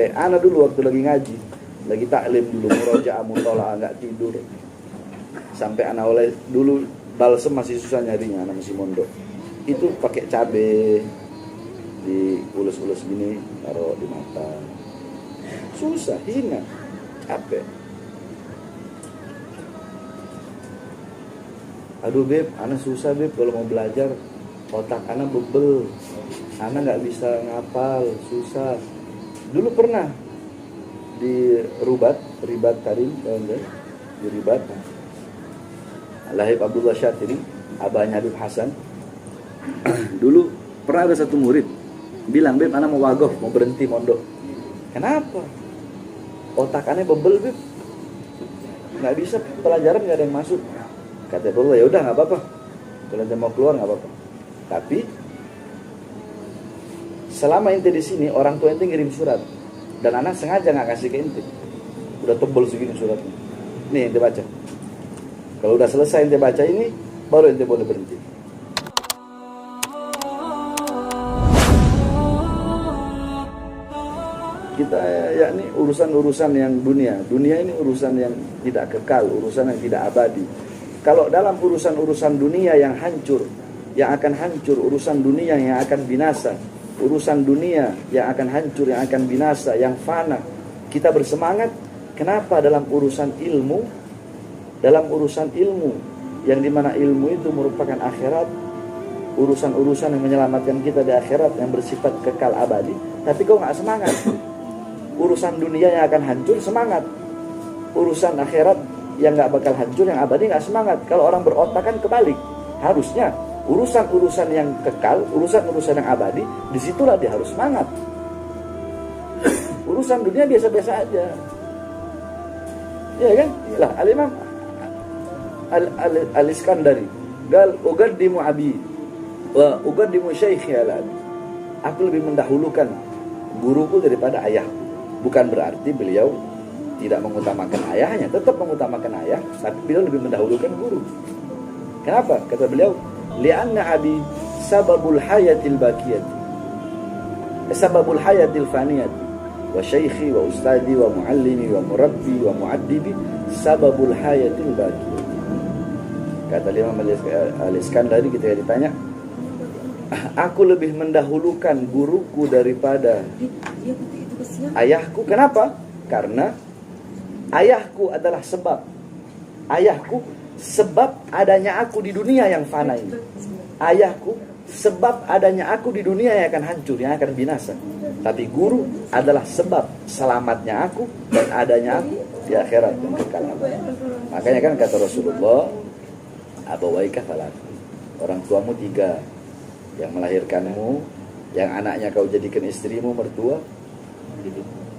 capek. Ana dulu waktu lagi ngaji, lagi taklim dulu, murojaah mutola'ah nggak tidur. Sampai ana oleh dulu balsem masih susah nyarinya, ana masih mondok. Itu pakai cabe, diulus-ulus gini, taruh di mata. Susah, hina, capek. Aduh beb, ana susah beb kalau mau belajar, otak ana bebel, ana nggak bisa ngapal, susah. Dulu pernah di Ribat Karim, di Ribat, Lahib Abdullah Syatiri, abahnya Habib Hasan. Dulu pernah ada satu murid bilang, beb, ana mau wagof, mau berhenti mondok. Kenapa? Otak ana bebel beb, nggak bisa, pelajaran nggak ada yang masuk. Kata Allah, ya udah nggak apa-apa, kalau ente mau keluar nggak apa-apa. Tapi selama ente di sini, orang tua ente ngirim surat, dan anak sengaja nggak kasih ke ente. Udah tebel segini suratnya. Nih ente baca. Kalau udah selesai ente baca ini, baru ente boleh berhenti. Kita yakni urusan-urusan yang dunia ini urusan yang tidak kekal, urusan yang tidak abadi. Kalau dalam urusan-urusan dunia yang hancur, yang akan hancur, urusan dunia yang akan binasa, urusan dunia yang akan hancur, yang akan binasa, yang fana, kita bersemangat. Kenapa dalam urusan ilmu, yang dimana ilmu itu merupakan akhirat, urusan-urusan yang menyelamatkan kita di akhirat, yang bersifat kekal abadi, tapi kau nggak semangat. Urusan dunia yang akan hancur semangat, urusan akhirat yang nggak bakal hancur, yang abadi nggak semangat. Kalau orang berotak kan kebalik, harusnya urusan-urusan yang kekal, urusan-urusan yang abadi, disitulah dia harus semangat. Urusan dunia biasa-biasa aja, ya kan? Lah Al-Imam Al-Iskandari gal ugaddimu abi wa ugaddimu syaikhi ala abi. Aku lebih mendahulukan guruku daripada ayahku. Bukan berarti beliau tidak mengutamakan ayahnya, tetap mengutamakan ayah, tapi beliau lebih mendahulukan guru. Kenapa? Kata beliau, li'anna abi sababul hayatil baqiyati, sababul hayatil faniyati, wa syaikhi wa ustadi wa muallimi wa murabbi wa muaddibi sababul hayatil baqiyati. Kata Imam Al-Iskandari ketika ditanya, aku lebih mendahulukan guruku daripada ayahku. Kenapa? Karena ayahku adalah sebab. Ayahku sebab adanya aku di dunia yang fana ini. Ayahku sebab adanya aku di dunia yang akan hancur, yang akan binasa. Tapi guru adalah sebab selamatnya aku dan adanya aku di akhirat dan kekal. Makanya kan kata Rasulullah, abawaika salat, orang tuamu 3, yang melahirkanmu, yang anaknya kau jadikan istrimu, mertua,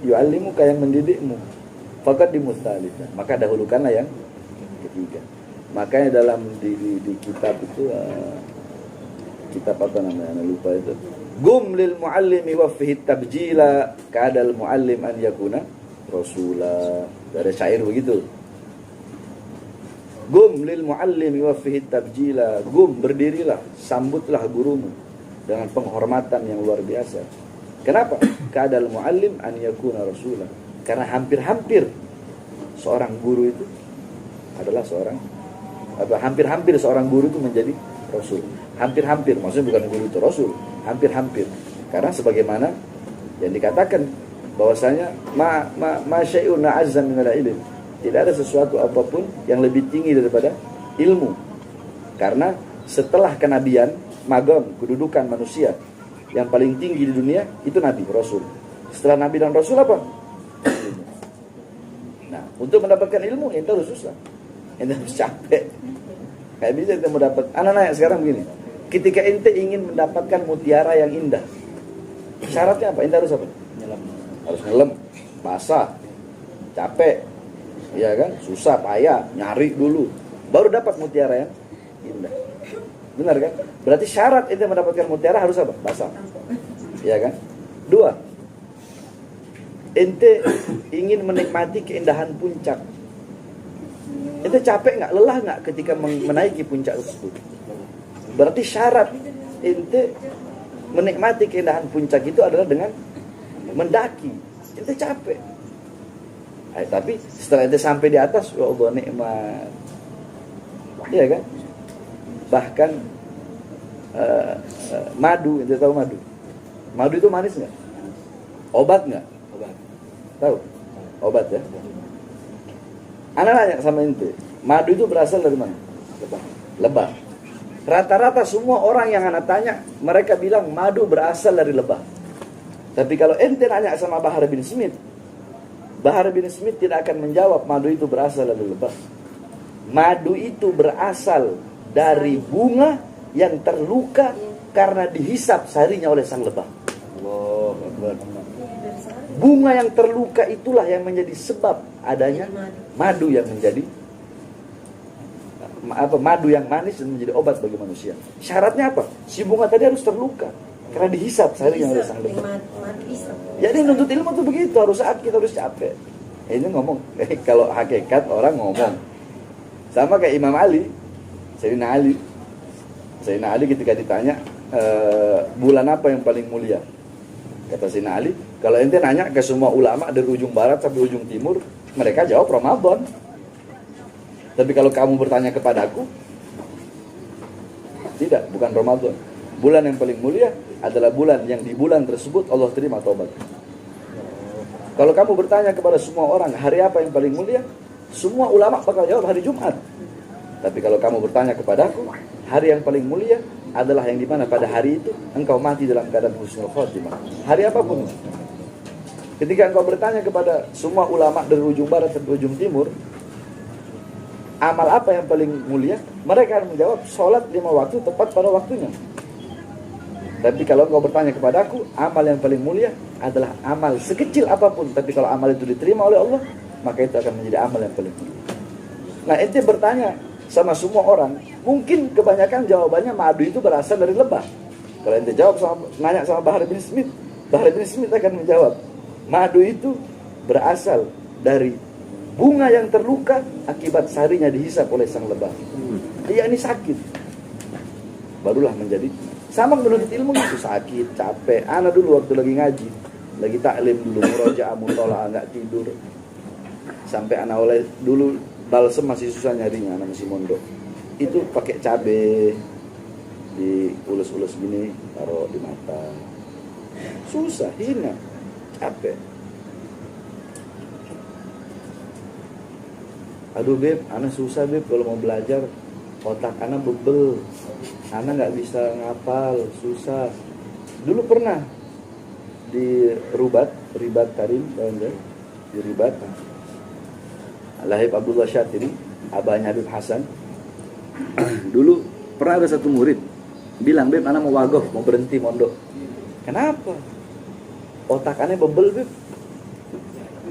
yu'allimuka, yang mendidikmu, fakat dimustalidah, maka dahulukanlah yang ketiga. Makanya dalam di kitab itu, kitab apa namanya, saya lupa itu, gum lil muallimi wa fihi tabjila kadal muallim an yakuna rasula. Dari syair begitu. Gum lil muallimi wa fihi tabjila, gum, berdirilah, sambutlah gurumu dengan penghormatan yang luar biasa. Kenapa? Kadal muallim an yakuna rasula. Karena hampir-hampir seorang guru itu adalah seorang, hampir-hampir seorang guru itu menjadi rasul. Hampir-hampir, maksudnya bukan guru itu rasul, hampir-hampir. Karena sebagaimana yang dikatakan bahwasanya ma syai'un a'azza min al-ilm. Tidak ada sesuatu apapun yang lebih tinggi daripada ilmu. Karena setelah kenabian, magam, kedudukan manusia yang paling tinggi di dunia itu nabi, rasul. Setelah nabi dan rasul apa? Ilmu. Nah, untuk mendapatkan ilmu ente harus susah. Ente harus capek. Kayak bisa ente mendapat. Anak nanya sekarang begini. Ketika ente ingin mendapatkan mutiara yang indah, syaratnya apa? Ente harus apa? Nyelam. Harus nyelam, basah, capek. Ya kan? Susah, payah, nyari dulu. Baru dapat mutiara yang indah. Benar kan? Berarti syarat ente mendapatkan mutiara harus apa? Basah. Ya kan? 2. Ente ingin menikmati keindahan puncak. Ente capek nggak, lelah nggak ketika menaiki puncak tersebut? Berarti syarat ente menikmati keindahan puncak itu adalah dengan mendaki. ente capek. Tapi setelah ente sampai di atas, ya Allah nikmat. Iya kan? Bahkan madu, ente tahu madu? Madu itu manis nggak? Obat nggak? Obat. Tahu? Obat ya. Anak nanya sama ente, madu itu berasal dari mana? Lebah. Lebah. Rata-rata semua orang yang anak tanya, mereka bilang madu berasal dari lebah. Tapi kalau ente nanya sama Bahar bin Smith, Bahar bin Smith tidak akan menjawab madu itu berasal dari lebah. Madu itu berasal dari bunga yang terluka karena dihisap sarinya oleh sang lebah. Allah Akbar. Bunga yang terluka itulah yang menjadi sebab adanya madu yang menjadi madu yang manis dan menjadi obat bagi manusia. Syaratnya apa? Si bunga tadi harus terluka karena dihisap sarinya oleh sang lebah. Jadi nuntut ilmu tuh begitu, harus sakit, harus capek. Ini ngomong kalau hakikat orang ngomong. Sama kayak Imam Ali, Sayyidina Ali. Sayyidina Ali ketika ditanya bulan apa yang paling mulia? Kata Sayyidina Ali, kalau ente nanya ke semua ulama dari ujung barat sampai ujung timur, mereka jawab Ramadan. Tapi kalau kamu bertanya kepadaku, tidak, bukan Ramadan. Bulan yang paling mulia adalah bulan yang di bulan tersebut Allah terima taubat. Kalau kamu bertanya kepada semua orang, hari apa yang paling mulia? Semua ulama bakal jawab hari Jumat. Tapi kalau kamu bertanya kepadaku, hari yang paling mulia adalah yang dimana pada hari itu engkau mati dalam keadaan husnul khotimah. Hari apapun. Ketika engkau bertanya kepada semua ulama dari ujung barat sampai ujung timur, amal apa yang paling mulia? Mereka akan menjawab sholat 5 waktu tepat pada waktunya. Tapi kalau engkau bertanya kepadaku, amal yang paling mulia adalah amal sekecil apapun. Tapi kalau amal itu diterima oleh Allah, maka itu akan menjadi amal yang paling mulia. Nah, ente bertanya sama semua orang, mungkin kebanyakan jawabannya madu itu berasal dari lebah. Kalau ente jawab nanya sama Bahar bin Smith, Bahar bin Smith akan menjawab, madu itu berasal dari bunga yang terluka akibat sarinya dihisap oleh sang lebah. Dia ini sakit. Barulah menjadi sama menuntut ilmu itu sakit, capek. Ana dulu waktu lagi ngaji, lagi taklim dulu, murojaah, mutola'ah, enggak tidur. Sampai ana oleh dulu balsem masih susah nyarinya, ana masih mondok. Itu pakai cabe diulus-ulus gini, taruh di mata. Susah, hina, capek. Aduh beb, ana susah beb kalau mau belajar, otak ana bebel, ana nggak bisa ngapal, susah. Dulu pernah di Ribat Karim, di Ribat, Lahib Abdullah Syatiri, abahnya Habib Hasan. Dulu pernah ada satu murid bilang, beb, ana mau wagof, mau berhenti mondok. Kenapa? Otak ana bebel beb,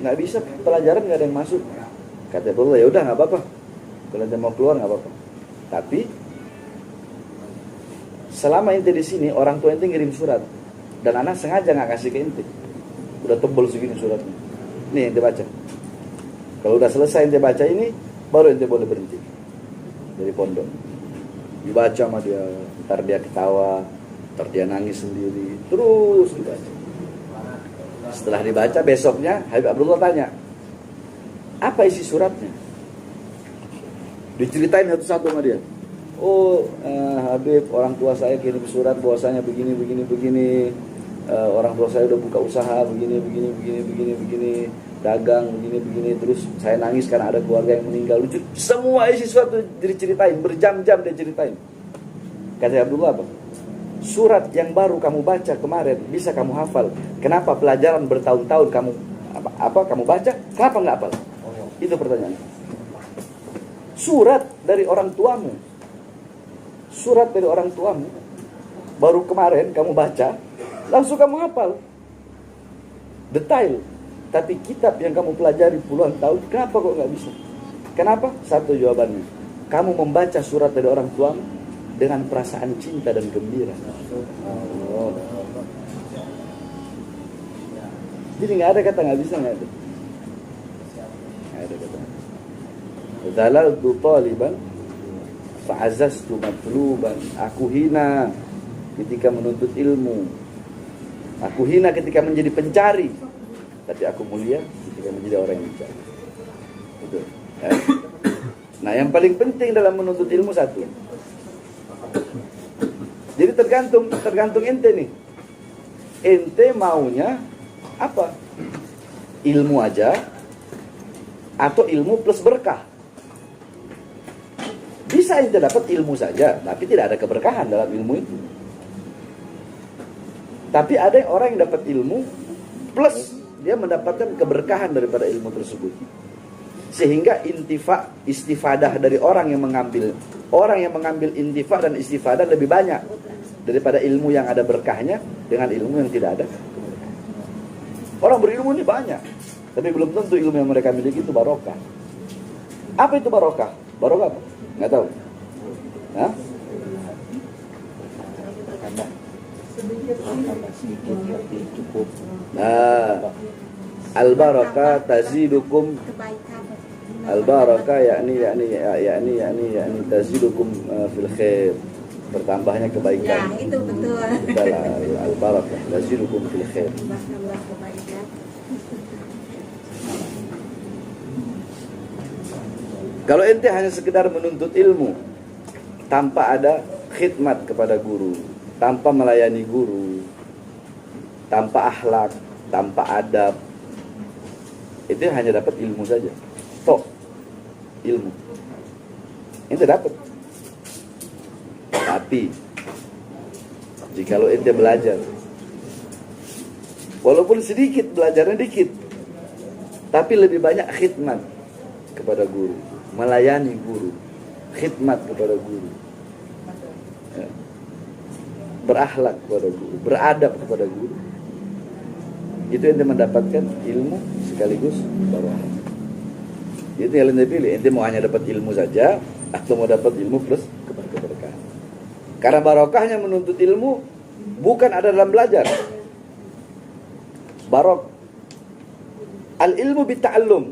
nggak bisa pelajaran, nggak ada yang masuk. Kata Abdullah, ya udah nggak apa-apa, kalau ente mau keluar nggak apa-apa. Tapi selama ente di sini, orang tua ente ngirim surat dan anak sengaja nggak kasih ke ente. Udah tebel segini suratnya. Nih ente baca. Kalau udah selesai ente baca ini, baru ente boleh berhenti dari pondok. Dibaca sama dia, ntar dia ketawa, ntar dia nangis sendiri, terus dibaca. Setelah dibaca besoknya, Habib Abdullah tanya, apa isi suratnya? Diceritain satu-satu sama dia. Oh, Habib, orang tua saya kirim surat bahwasanya begini. Orang tua saya udah buka usaha begini, dagang begini. Terus saya nangis karena ada keluarga yang meninggal. Lucu. Semua isi surat diceritain, berjam-jam dia ceritain. Kata Abdullah apa? Surat yang baru kamu baca kemarin bisa kamu hafal. Kenapa pelajaran bertahun-tahun kamu baca? Kenapa nggak hafal? Itu pertanyaan. Surat dari orang tuamu baru kemarin kamu baca, langsung kamu hafal detail. Tapi kitab yang kamu pelajari puluhan tahun, kenapa kok nggak bisa? Kenapa? Satu jawabannya, kamu membaca surat dari orang tuamu dengan perasaan cinta dan gembira. Oh. Jadi nggak ada kata nggak bisa, nggak ada. Zalaltu taliban fa'azaztu matluban. Aku hina ketika menuntut ilmu. Aku hina ketika menjadi pencari. tapi aku mulia ketika menjadi orang yang bicara. Betul. Ya. Nah, yang paling penting dalam menuntut ilmu satu. Jadi tergantung ente nih. Ente maunya apa? Ilmu aja atau ilmu plus berkah? Bisa ente dapat ilmu saja, tapi tidak ada keberkahan dalam ilmu itu. Tapi ada orang yang dapat ilmu plus dia mendapatkan keberkahan daripada ilmu tersebut. Sehingga istifadah dari orang yang mengambil intifa dan istifadah lebih banyak daripada ilmu yang ada berkahnya dengan ilmu yang tidak ada. Orang berilmu ini banyak, tapi belum tentu ilmu yang mereka miliki itu barokah. Apa itu barokah? Barokah apa? Nggak tahu. Hah? Cukup. Nah, al-barakah tazidukum, al-barakah yakni tazidukum fil khair, bertambahnya kebaikan. Ya, itu betul. Al-barakah tazidukum fil khair. Tambah kebaikan. Kalau ente hanya sekedar menuntut ilmu tanpa ada khidmat kepada guru, tanpa melayani guru, tanpa akhlak, tanpa adab, itu hanya dapat ilmu saja. Tok, ilmu. Ente dapat. Tapi jikalau ente belajar, walaupun sedikit, belajarnya dikit, tapi lebih banyak khidmat kepada guru, melayani guru, khidmat kepada guru, ya, berakhlak kepada guru, beradab kepada guru, itu ente mendapatkan ilmu sekaligus barokah. Itu yang ente pilih. Ente mau hanya dapat ilmu saja atau mau dapat ilmu plus keberkahan. Karena barokahnya menuntut ilmu bukan ada dalam belajar. Al ilmu bitta'allum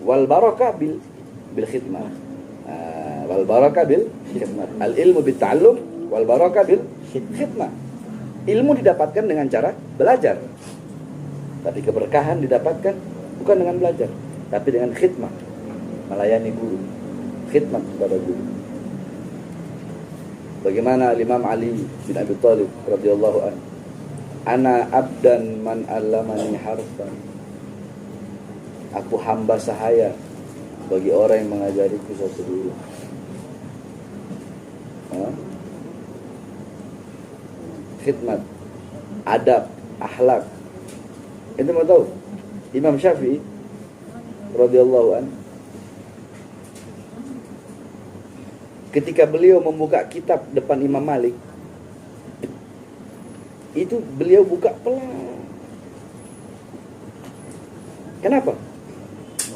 wal barakah bil khidmah. Wal barakah bil khidmah. Al ilmu bitta'allum wal barakah bil khidmah. Ilmu didapatkan dengan cara belajar. Tapi keberkahan didapatkan bukan dengan belajar, tapi dengan khidmah, melayani guru, khidmat kepada guru. Bagaimana Imam Ali bin Abi Thalib radhiyallahu anhu, ana abdan man allamani harfan, aku hamba sahaya bagi orang yang mengajariku suatu guru. Khidmat, adab, akhlak. Ente mau tahu Imam Syafi'i radhiyallahu anhu, ketika beliau membuka kitab depan Imam Malik, itu beliau buka pelan. Kenapa?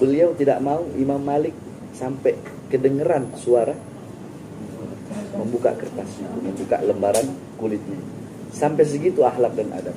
Beliau tidak mau Imam Malik sampai kedengeran suara membuka kertas, membuka lembaran kulitnya. Sampai segitu akhlak dan adab.